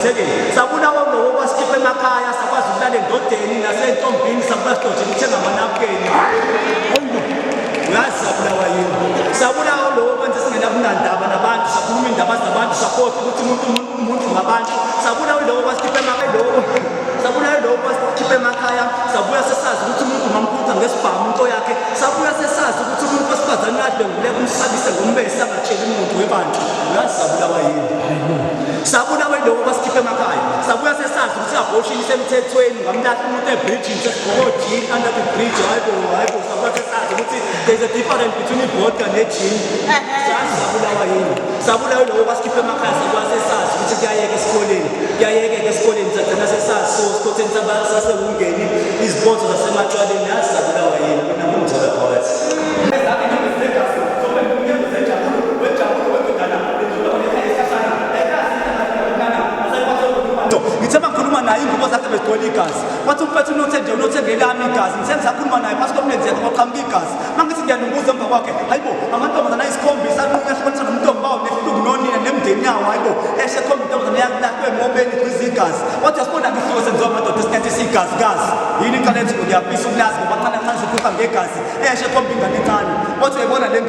Sabuna wonke wasikhipha emakhaya sakwazi ukulala endodeni nasentombini sakwazi ukuthi ngithenga amanapukeni. Uyazi sabulawa yini? Sabula lo manje singenabunandaba nabantu sakhuluma indaba zabantu sakhohle ukuthi umuntu ngabantu. Sabula lo wasikhipha emakhaya lo. Sabula lo wasikhipha emakhaya sabuya sesazi ukuthi umuntu ngamkhutha ngesibhamu into yakhe. Sabuya sesazi ukuthi umuntu wesifazane uyadlenguleka umsabise ngombese angatsheli umuntu webantu. Uyazi sabulawa yini? Sabuna lo wasikhipha emakhaya sabuya sesazi ukuthi abortion isemthethweni ngamlahla umuntu ebridge sesigqokojini under the bridge hayibo sabuya sesazi ukuthi there's a difference between vodka negin. Sabulawa yini? Sabula lo wasikhipha emakhaya sabuya sesazi ukuthi kuyayeka esikoleni sagcina sesazi so sikhotheni sabasasengeni izibonzo zasematshwaleni. Yazi sabulawa yini? Mina ngimthola phakathi ngithema ngikhuluma naye ingubo zakhe bezigcwele igazi wathi umfethu unothenge lami igazi ngithenza sakhuluma naye phasi komlenze yakhe kwaqhamuka igazi mangithi ngiyanombuza emva kwakhe hayibo amantombazana ayisikhombisa ahlukaniswa nomntombi bawo nehluku nonina nemndeni yawo hayibo esekhomba intombazana yakulahlwe emobeni kwiza igazi wathi yasibona ngihluko senziwa amadoda esikhathi esiyigazigazi yini iqalethi ngiyafisa ukulazi ngoba kancane sikhupha ngegazi ekhomba ingane encane wathi uyayibona le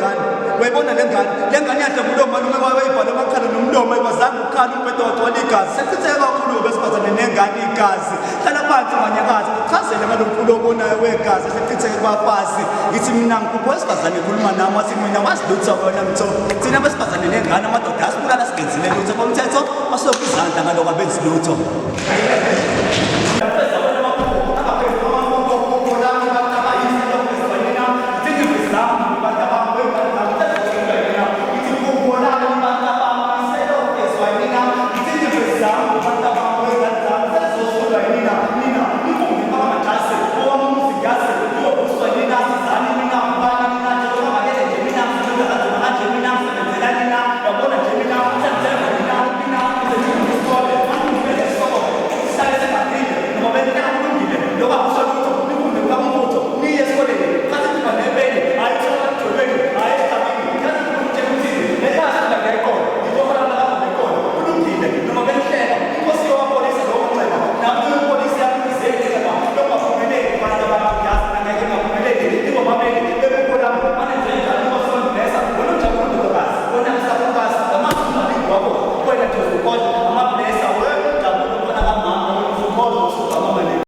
ngane yadla umlomo malume wayibhala amakhala nomlomo ayibazanga ukukhala umbhede wagcwala igazi sekuchitheke kakhulu besifazane nengane igazi hlala phansi manyakazi uchazele ngalo mfulo obonayo wegazi sekuchitheke kubafazi ngithi mina ngikupho wesifazane ekhuluma nami wathi mina wasilutha wona mtho thina besifazane nengane amadoda asibulala sigenzile lutho komthetho wasokha izandla ngaloko abenzi lutho.